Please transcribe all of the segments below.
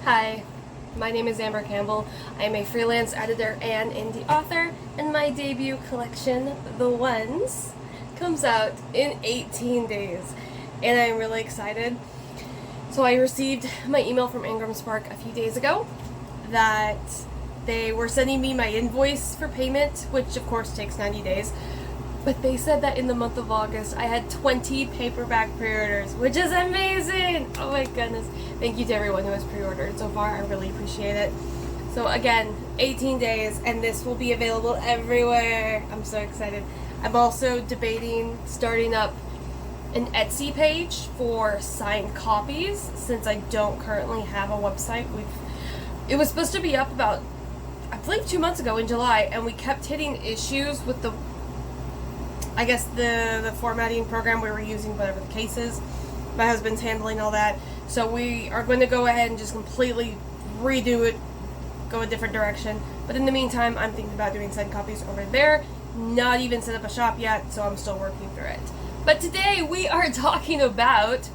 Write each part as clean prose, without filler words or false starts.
Hi, my name is Amber Campbell. I am a freelance editor and indie author, and my debut collection, The Ones, comes out in 18 days, and I'm really excited. So I received my email from Ingram Spark a few days ago that they were sending me my invoice for payment, which of course takes 90 days. But they said that in the month of August, I had 20 paperback pre-orders, which is amazing! Oh my goodness. Thank you to everyone who has pre-ordered so far. I really appreciate it. So again, 18 days, and this will be available everywhere. I'm so excited. I'm also debating starting up an Etsy page for signed copies, since I don't currently have a website. It was supposed to be up about, I believe, 2 months ago in July, and we kept hitting issues with the formatting program we were using, whatever the case is. My husband's handling all that. So we are going to go ahead and just completely redo it, go a different direction. But in the meantime, I'm thinking about doing signed copies over there. Not even set up a shop yet, so I'm still working through it. But today we are talking about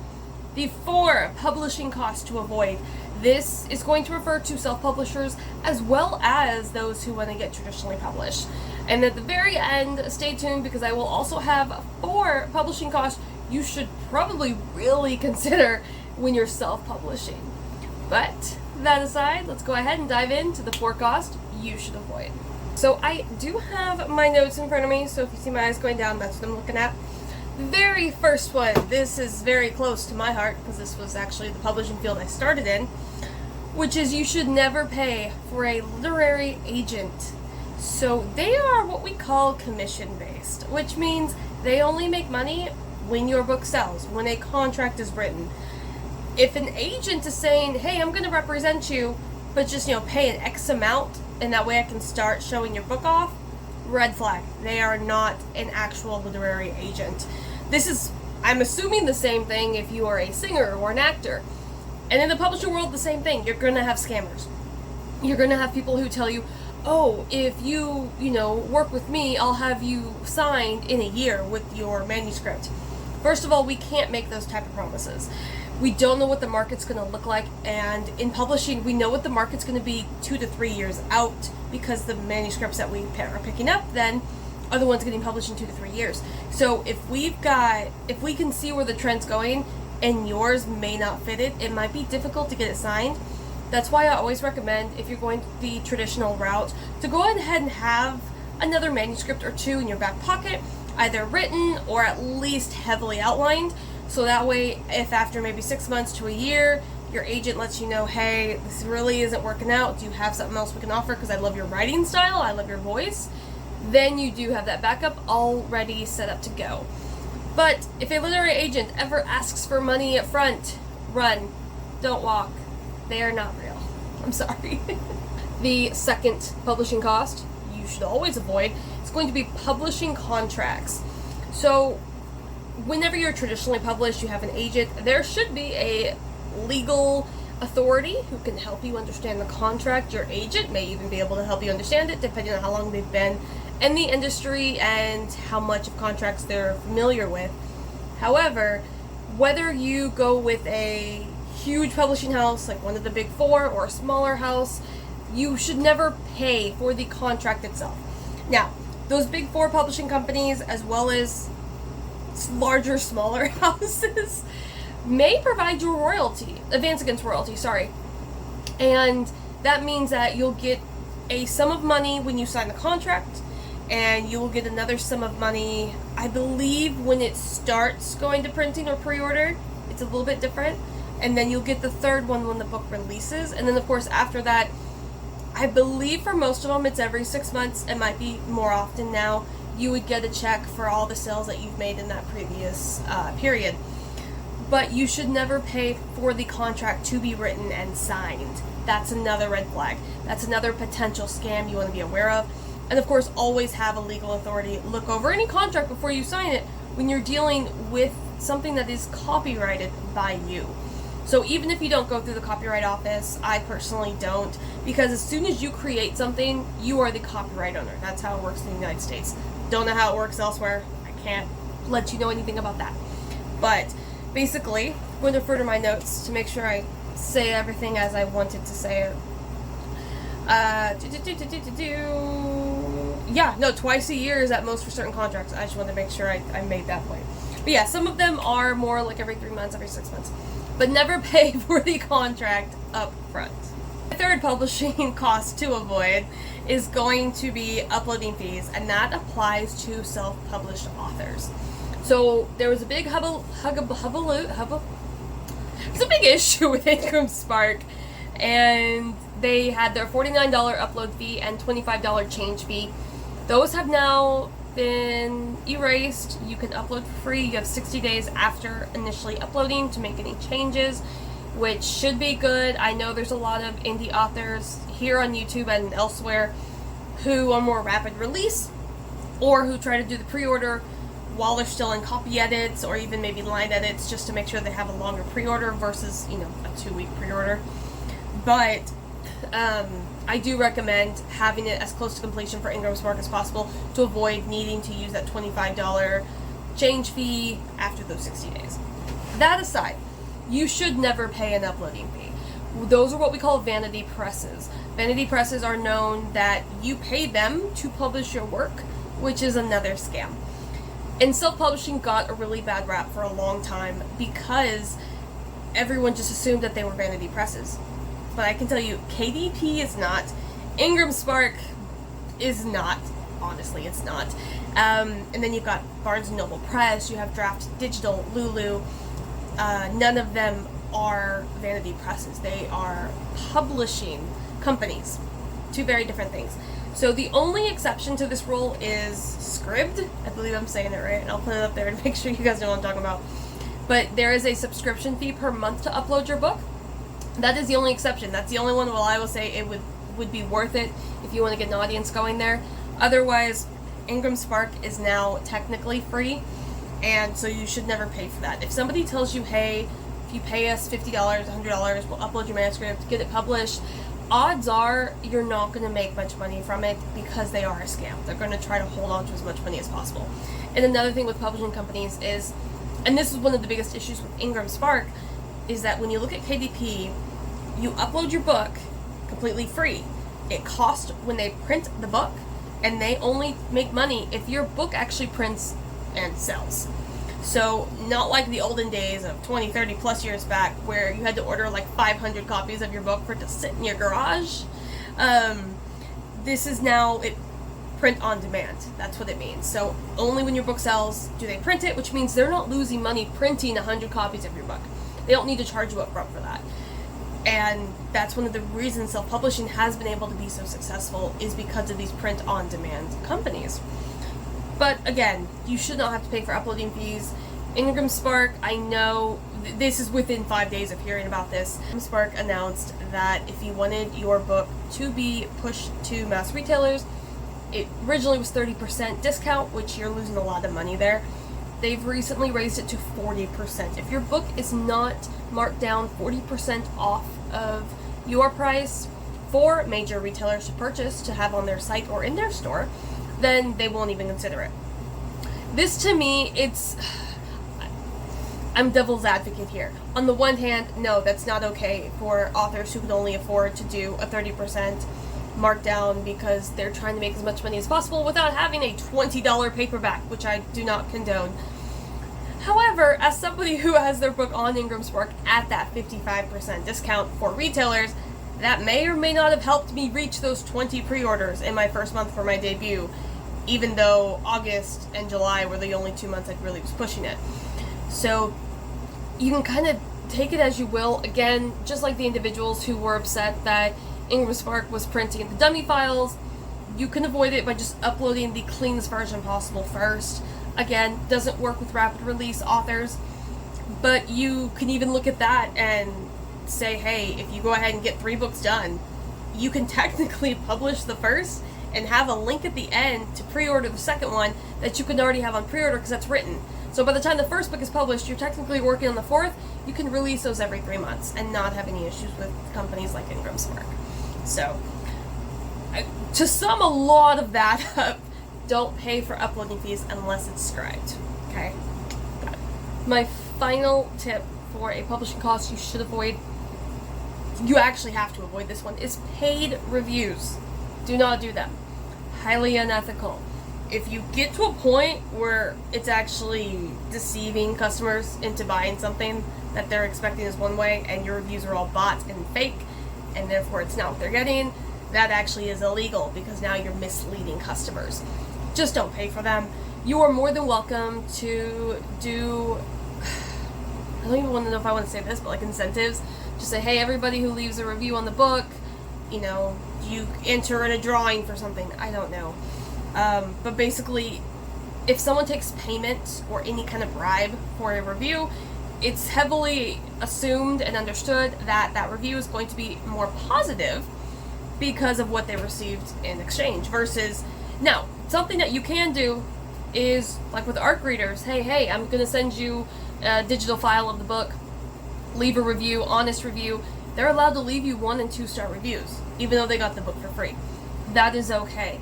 the 4 publishing costs to avoid. This is going to refer to self-publishers as well as those who want to get traditionally published. And at the very end, stay tuned, because I will also have 4 publishing costs you should probably really consider when you're self-publishing. But that aside, let's go ahead and dive into the 4 costs you should avoid. So I do have my notes in front of me, so if you see my eyes going down, that's what I'm looking at. The very first one, this is very close to my heart because this was actually the publishing field I started in, which is you should never pay for a literary agent. So they are what we call commission-based, which means they only make money when your book sells, when a contract is written. If an agent is saying, hey, I'm going to represent you, but just, pay an X amount, and that way I can start showing your book off, red flag. They are not an actual literary agent. I'm assuming the same thing if you are a singer or an actor. And in the publisher world, the same thing. You're going to have scammers. You're going to have people who tell you, oh, if you work with me, I'll have you signed in a year with your manuscript. First of all, we can't make those type of promises. We don't know what the market's going to look like, and in publishing, we know what the market's going to be 2 to 3 years out, because the manuscripts that we are picking up then are the ones getting published in 2 to 3 years. So if we can see where the trend's going, and yours may not fit it, it might be difficult to get it signed. That's why I always recommend, if you're going the traditional route, to go ahead and have another manuscript or 2 in your back pocket, either written or at least heavily outlined, so that way if after maybe 6 months to a year, your agent lets you know, hey, this really isn't working out, do you have something else we can offer because I love your writing style, I love your voice, then you do have that backup already set up to go. But if a literary agent ever asks for money up front, run, don't walk. They are not real. I'm sorry. The second publishing cost you should always avoid is going to be publishing contracts. So whenever you're traditionally published, you have an agent, there should be a legal authority who can help you understand the contract. Your agent may even be able to help you understand it, depending on how long they've been in the industry and how much of contracts they're familiar with. However, whether you go with a huge publishing house like one of the big 4 or a smaller house, you should never pay for the contract itself. Now, those big 4 publishing companies, as well as larger, smaller houses, may provide you advance against royalty, and that means that you'll get a sum of money when you sign the contract, and you will get another sum of money, I believe, when it starts going to printing or pre-order. It's a little bit different. And then you'll get the third one when the book releases. And then, of course, after that, I believe for most of them, it's every 6 months. It might be more often now. You would get a check for all the sales that you've made in that previous period. But you should never pay for the contract to be written and signed. That's another red flag. That's another potential scam you want to be aware of. And of course, always have a legal authority look over any contract before you sign it when you're dealing with something that is copyrighted by you. So even if you don't go through the copyright office, I personally don't, because as soon as you create something, you are the copyright owner. That's how it works in the United States. Don't know how it works elsewhere. I can't let you know anything about that. But basically, I'm going to refer to my notes to make sure I say everything as I wanted to say it. Yeah, no, twice a year is at most for certain contracts. I just wanted to make sure I made that point. But yeah, some of them are more like every 3 months, every 6 months. But never pay for the contract up front. The third publishing cost to avoid is going to be uploading fees, and that applies to self-published authors. So there was a big it's a big issue with Ingram Spark, and they had their $49 upload fee and $25 change fee. Those have now been erased. You can upload for free. You have 60 days after initially uploading to make any changes, which should be good. I know there's a lot of indie authors here on YouTube and elsewhere who are more rapid release, or who try to do the pre-order while they're still in copy edits, or even maybe line edits, just to make sure they have a longer pre-order versus, a 2-week pre-order. But I do recommend having it as close to completion for Ingram Spark as possible to avoid needing to use that $25 change fee after those 60 days. That aside, you should never pay an uploading fee. Those are what we call vanity presses. Vanity presses are known that you pay them to publish your work, which is another scam. And self-publishing got a really bad rap for a long time because everyone just assumed that they were vanity presses. But I can tell you, KDP is not. Ingram Spark is not. Honestly, it's not. And then you've got Barnes & Noble Press, you have Draft Digital, Lulu. None of them are vanity presses. They are publishing companies. Two very different things. So the only exception to this rule is Scribd. I believe I'm saying it right. I'll put it up there to make sure you guys know what I'm talking about. But there is a subscription fee per month to upload your book. That is the only exception. That's the only one where I will say it would be worth it if you want to get an audience going there. Otherwise, Ingram Spark is now technically free, and so you should never pay for that. If somebody tells you, hey, if you pay us $50, $100, we'll upload your manuscript, get it published, odds are you're not going to make much money from it because they are a scam. They're going to try to hold on to as much money as possible. And another thing with publishing companies is, and this is one of the biggest issues with Ingram Spark, is that when you look at KDP, you upload your book completely free. It costs when they print the book, and they only make money if your book actually prints and sells. So not like the olden days of 20, 30 plus years back where you had to order like 500 copies of your book for it to sit in your garage. This is now print on demand. That's what it means. So only when your book sells do they print it, which means they're not losing money printing 100 copies of your book. They don't need to charge you up front for that. And that's one of the reasons self-publishing has been able to be so successful, is because of these print-on-demand companies. But again, you should not have to pay for uploading fees. Ingram Spark, I know, this is within 5 days of hearing about this. Ingram Spark announced that if you wanted your book to be pushed to mass retailers, it originally was 30% discount, which you're losing a lot of money there. They've recently raised it to 40%. If your book is not marked down 40% off of your price for major retailers to purchase, to have on their site or in their store, then they won't even consider it. This, to me, I'm devil's advocate here. On the one hand, no, that's not okay for authors who can only afford to do a 30% markdown because they're trying to make as much money as possible without having a $20 paperback, which I do not condone. However, as somebody who has their book on Ingram Spark at that 55% discount for retailers, that may or may not have helped me reach those 20 pre-orders in my first month for my debut, even though August and July were the only 2 months I really was pushing it. So you can kind of take it as you will. Again, just like the individuals who were upset that Ingram Spark was printing the dummy files, you can avoid it by just uploading the cleanest version possible first. Again, doesn't work with rapid release authors, but you can even look at that and say, hey, if you go ahead and get 3 books done, you can technically publish the first and have a link at the end to pre-order the second one that you can already have on pre-order because that's written. So by the time the first book is published, you're technically working on the fourth. You can release those every 3 months and not have any issues with companies like Ingram Spark. So, to sum a lot of that up, don't pay for uploading fees unless it's scribed. Okay? My final tip for a publishing cost you should avoid you actually have to avoid this one, is paid reviews. Do not do them. Highly unethical. If you get to a point where it's actually deceiving customers into buying something that they're expecting is one way, and your reviews are all bots and fake, and therefore it's not what they're getting, that actually is illegal, because now you're misleading customers. Just don't pay for them. You are more than welcome to do, I don't even want to know if I want to say this, but like incentives. Just say, hey, everybody who leaves a review on the book, you know, you enter in a drawing for something. I don't know. But basically, if someone takes payment or any kind of bribe for a review, it's heavily assumed and understood that that review is going to be more positive because of what they received in exchange. Versus, now, something that you can do is, like with ARC readers, hey, I'm going to send you a digital file of the book, leave a review, honest review. They're allowed to leave you 1 and 2 star reviews, even though they got the book for free. That is okay.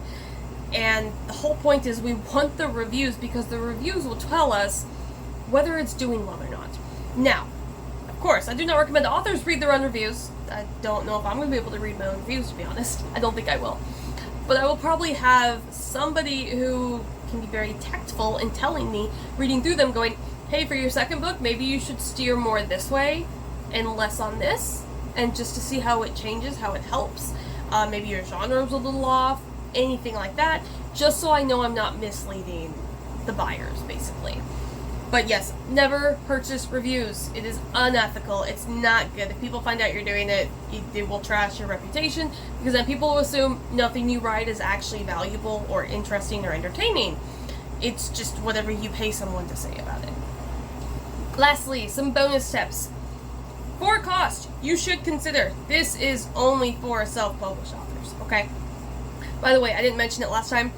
And the whole point is we want the reviews, because the reviews will tell us whether it's doing well or not. Now, of course, I do not recommend authors read their own reviews. I don't know if I'm going to be able to read my own reviews, to be honest. I don't think I will. But I will probably have somebody who can be very tactful in telling me, reading through them, going, hey, for your second book, maybe you should steer more this way and less on this, and just to see how it changes, how it helps. Maybe your genre is a little off, anything like that, just so I know I'm not misleading the buyers, basically. But yes, never purchase reviews. It is unethical. It's not good. If people find out you're doing it, it will trash your reputation, because then people will assume nothing you write is actually valuable or interesting or entertaining. It's just whatever you pay someone to say about it. Lastly, some bonus tips. For cost, you should consider, this is only for self-published authors, okay? By the way, I didn't mention it last time.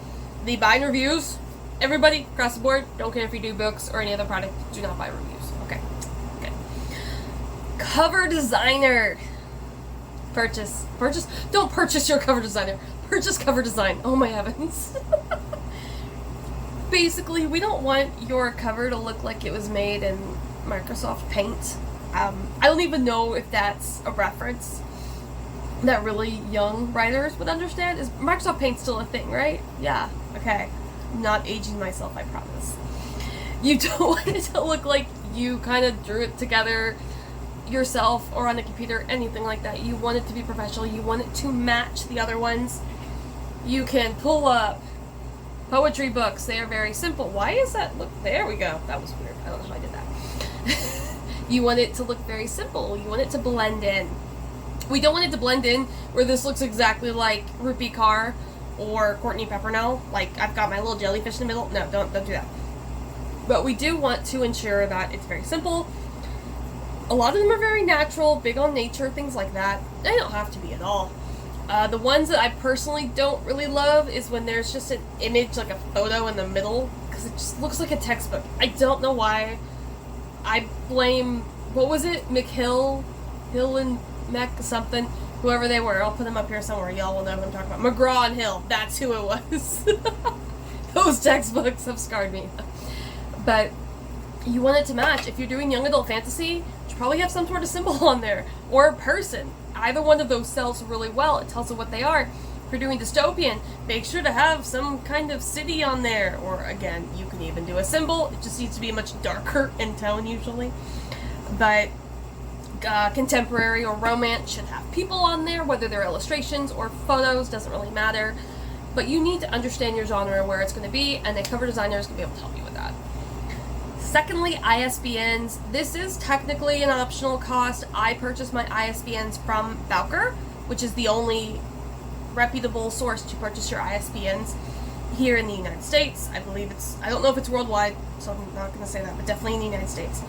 The buying reviews, everybody across the board, don't care if you do books or any other product, do not buy reviews, okay? Cover designer. Don't purchase your cover designer. Purchase cover design. Oh my heavens. Basically, we don't want your cover to look like it was made in Microsoft Paint. I don't even know if that's a reference that really young writers would understand. Is Microsoft Paint still a thing, right? Yeah, okay. I'm not aging myself, I promise. You don't want it to look like you kind of drew it together yourself or on the computer, anything like that. You want it to be professional. You want it to match the other ones. You can pull up poetry books. They are very simple. Why is that? Look, there we go. That was weird. I don't know how I did that. You want it to look very simple. You want it to blend in. We don't want it to blend in where this looks exactly like Rupi Kaur or Courtney Peppernell. Like, I've got my little jellyfish in the middle. No, don't do that. But we do want to ensure that it's very simple. A lot of them are very natural, big on nature, things like that. They don't have to be at all. The ones that I personally don't really love is when there's just an image, like a photo in the middle, because it just looks like a textbook. I don't know why. I blame, what was it? Hill and Mech something, whoever they were. I'll put them up here somewhere. Y'all will know who I'm talking about. McGraw and Hill. That's who it was. Those textbooks have scarred me. But you want it to match. If you're doing young adult fantasy, you should probably have some sort of symbol on there, or a person. Either one of those sells really well. It tells you what they are. If you're doing dystopian, make sure to have some kind of city on there. Or again, you can even do a symbol. It just needs to be much darker in tone usually. But contemporary or romance should have people on there, whether they're illustrations or photos, doesn't really matter. But you need to understand your genre and where it's going to be, and a cover designer is going to be able to help you with that. Secondly, ISBNs. This is technically an optional cost. I purchased my ISBNs from Bowker, which is the only reputable source to purchase your ISBNs here in the United States. I believe I don't know if it's worldwide, so I'm not going to say that, but definitely in the United States.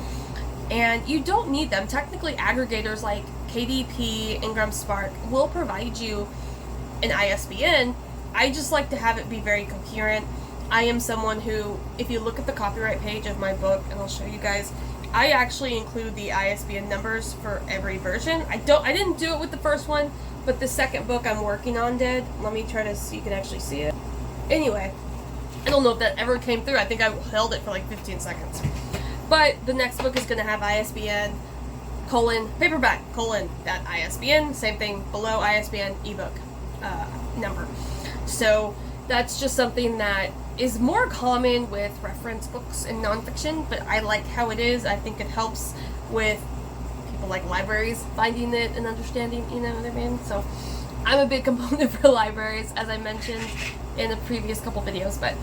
And you don't need them. Technically, aggregators like KDP, Ingram Spark will provide you an ISBN. I just like to have it be very coherent. I am someone who, if you look at the copyright page of my book, and I'll show you guys, I actually include the ISBN numbers for every version. I didn't do it with the first one, but the second book I'm working on did. Let me try to see, you can actually see it. Anyway, I don't know if that ever came through. I think I held it for like 15 seconds. But the next book is going to have ISBN paperback, that ISBN, same thing below ISBN, ebook number. So that's just something that is more common with reference books and nonfiction, but I like how it is. I think it helps with people like libraries finding it and understanding, you know what I mean? So I'm a big component for libraries, as I mentioned in the previous couple videos, but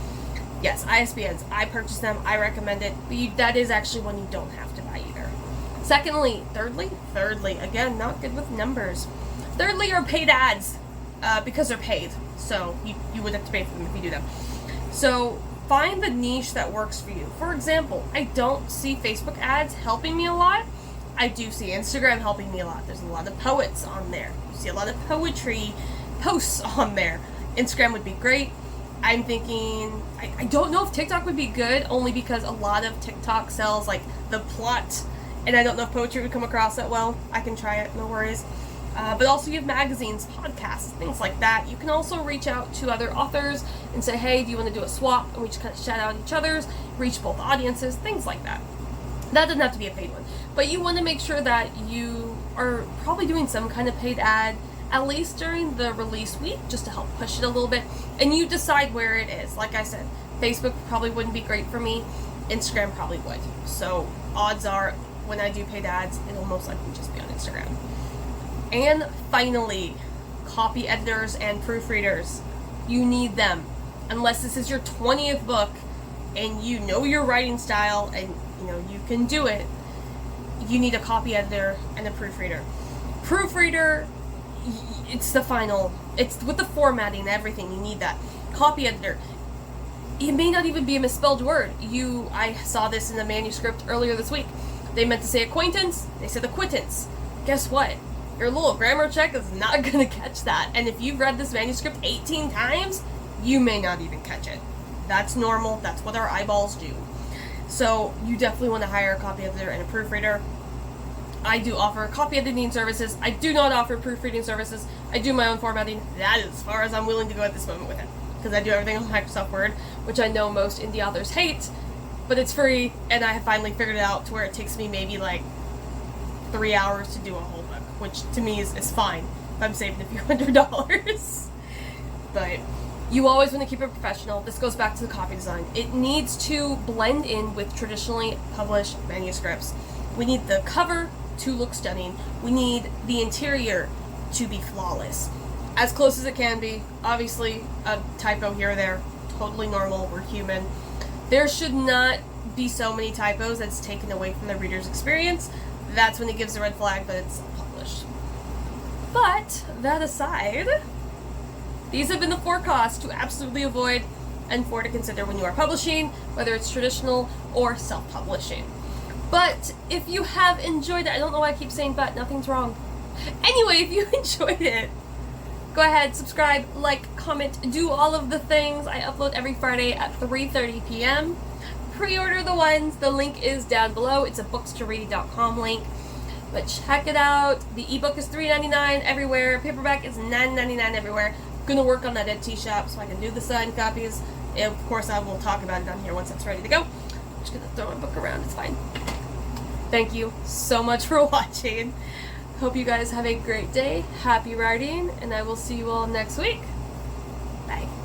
yes, ISBNs, I purchase them, I recommend it, but that is actually one you don't have to buy either. Thirdly, again, not good with numbers. Thirdly are paid ads, because they're paid, so you would have to pay for them if you do them. So find the niche that works for you. For example, I don't see Facebook ads helping me a lot. I do see Instagram helping me a lot. There's a lot of poets on there. You see a lot of poetry posts on there. Instagram would be great. I'm thinking, I don't know if TikTok would be good, only because a lot of TikTok sells like the plot, and I don't know if poetry would come across that well. I can try it, no worries. But also you have magazines, podcasts, things like that. You can also reach out to other authors and say, hey, do you want to do a swap? And we just kind of shout out each other's, reach both audiences, things like that. That doesn't have to be a paid one. But you want to make sure that you are probably doing some kind of paid ad, at least during the release week, just to help push it a little bit. And you decide where it is. Like I said, Facebook probably wouldn't be great for me. Instagram probably would. So odds are, when I do paid ads, it'll most likely just be on Instagram. And finally, copy editors and proofreaders. You need them. Unless this is your 20th book and you know your writing style and you know you can do it, you need a copy editor and a proofreader. Proofreader, it's the final, it's with the formatting and everything, you need that. Copy editor, it may not even be a misspelled word. I saw this in the manuscript earlier this week. They meant to say acquaintance, they said acquittance. Guess what? Your little grammar check is not going to catch that. And if you've read this manuscript 18 times, you may not even catch it. That's normal. That's what our eyeballs do. So you definitely want to hire a copy editor and a proofreader. I do offer copy editing services. I do not offer proofreading services. I do my own formatting. That is as far as I'm willing to go at this moment with it. Because I do everything on Microsoft Word, which I know most indie authors hate, but it's free, and I have finally figured it out to where it takes me maybe like 3 hours to do a whole book, which to me is fine if I'm saving a few $100s. But you always want to keep it professional. This goes back to the copy design. It needs to blend in with traditionally published manuscripts. We need the cover to look stunning. We need the interior to be flawless. As close as it can be. Obviously, a typo here or there. Totally normal. We're human. There should not be so many typos that's taken away from the reader's experience. That's when it gives a red flag that it's published. But, that aside, these have been the 4 costs to absolutely avoid and 4 to consider when you are publishing, whether it's traditional or self-publishing. But if you have enjoyed it, I don't know why I keep saying but, nothing's wrong. Anyway, if you enjoyed it, go ahead, subscribe, like, comment, do all of the things. I upload every Friday at 3:30 p.m. Pre-order the ones. The link is down below. It's a books2read.com link. But check it out. The ebook is $3.99 everywhere. Paperback is $9.99 everywhere. I'm gonna work on that Etsy shop so I can do the signed copies. And of course, I will talk about it on here once it's ready to go. I'm just gonna throw my book around. It's fine. Thank you so much for watching. Hope you guys have a great day. Happy writing, and I will see you all next week. Bye.